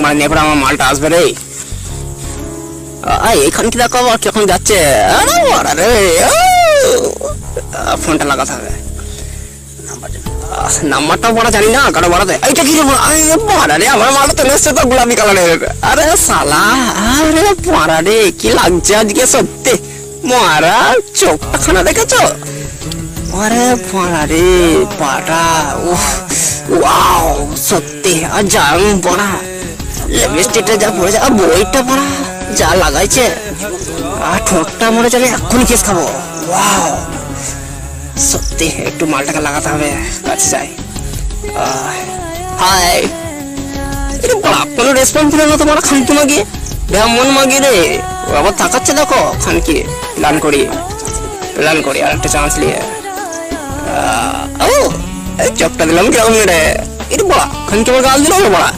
মানে নেপড়া আমার মালটা আসবে রে। এখান কি দেখো আবার কখন যাচ্ছে। আরে বাড়া রে, ফোনটা লাগাতে হবে। নাম্বারটা পড়া জানি না, কারো বাড়াতে এইটা কি বাড়া রে, আমার মালটা তো এসছে তো গোলাপি কালারের। আরে শালা, আরে বাড়া রে কি লাগছে আজকে সত্যি। মারা চোখটা খানা দেখেছো? আরে বাড়া রে পাটা, ওয়াও সত্যি। আর জাম পড়া, লিপস্টিকটা যা পড়েছে, আর বইটা পড়া যা লাগাইছে, আর ঠোঁটটা মরে যাবে, এক্ষুনি কেস খাবো। ওয়াও সত্যি, একটু মালটাকে লাগাতে হবে। কাছে যাই। হাই, এটা বড়া কোনো রেসপন্স দিল না তোমার খানকি মাগি, ব্রাহ্মণ মাগি রে। ও আবার তাকাচ্ছে দেখো খানকি। প্ল্যান করি আর একটা চান্স নিয়ে। ও এই চপটা দিলাম কেমন রে। এটা বড়া খানকি আমার গাল দিল না বড়া।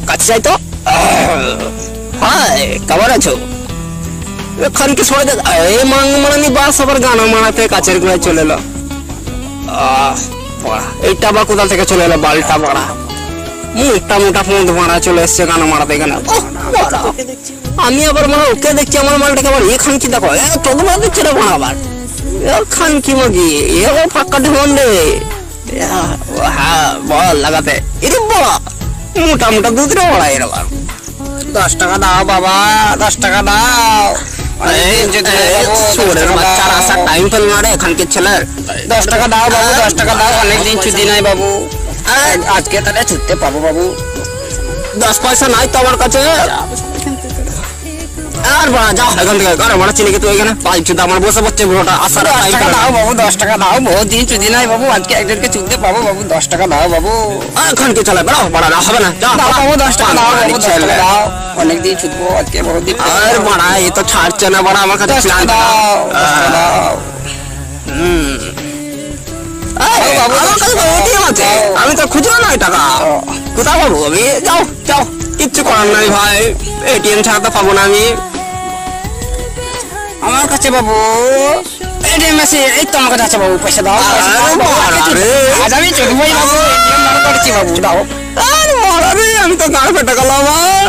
কাছে যাই তো। হাই, কেমন আছো? খানকে সরে দেখ, এই মারানি বাস আবার গানা মারাতে কাছের গোড়ায় চলে এলো। এইটা আবার কোথা থেকে চলে এলো বালটা বড়া। মোটা মোটা ফোন মারা চলে এসছে গানা মারাতে এখানে। আমি আবার মানে ওকে দেখছি, আমার মালটাকে আবার এখান কি দেখো, তোকে মারা দিচ্ছে রে বড়া আবার। খান কি মাগি এ ফাঁকা ঢোন রে। হ্যাঁ বল লাগাতে। এটা বড়া মোটা মোটা দুধ রে বড়া। এর আবার 10 টাকা দাও বাবা, 10 টাকা দাও। বাচ্চার আসার টাইম পেল না রে এখানকার ছেলের। 10 টাকা দাও বাবু, 10 টাকা দাও। অনেকদিন ছুটি নাই বাবু, আজকে তাহলে ছুটতে পাবো বাবু। 10 পয়সা নাই তো আমার কাছে। আর বাড়া যাও এখান থেকে। আরে বাড়া চিনি তুই এখানে পাঁচ চুদা আমার বসে পড়ছে বুড়োটা। আসার টাইম দাও বাবু, 10 টাকা দাও। বহুত দিন ছুটি নাই বাবু, আজকে একজনকে ছুটতে পাবো বাবু। 10 টাকা দাও বাবু। এখান কি চলে বেড়াও বাড়া, হবে না। যাও বাবু 10 টাকা দাও বাবু, 10 টাকা দাও। অনেকদিন ছুটবো, আজকে বড় দিন। আর বাড়া এ তো ছাড়ছে না বাড়া আমার কাছে। প্ল্যান দাও। আমি তো খুচরো নাই টাকা, কোথাও পাবো আমি? যাও যাও, কিচ্ছু করার নাই ভাই, এটিএম ছাড়া তো পাবো না আমি। আমার কাছে বাবু এটিএম আছে, এই তো আমার কাছে আছে বাবু। পয়সা দাও, আজ আমি চলবই বাবু, এটিএম বার করেছি বাবু, দাও। আর মরা রে, আমি তো গাড় ফেটে গেল আমার।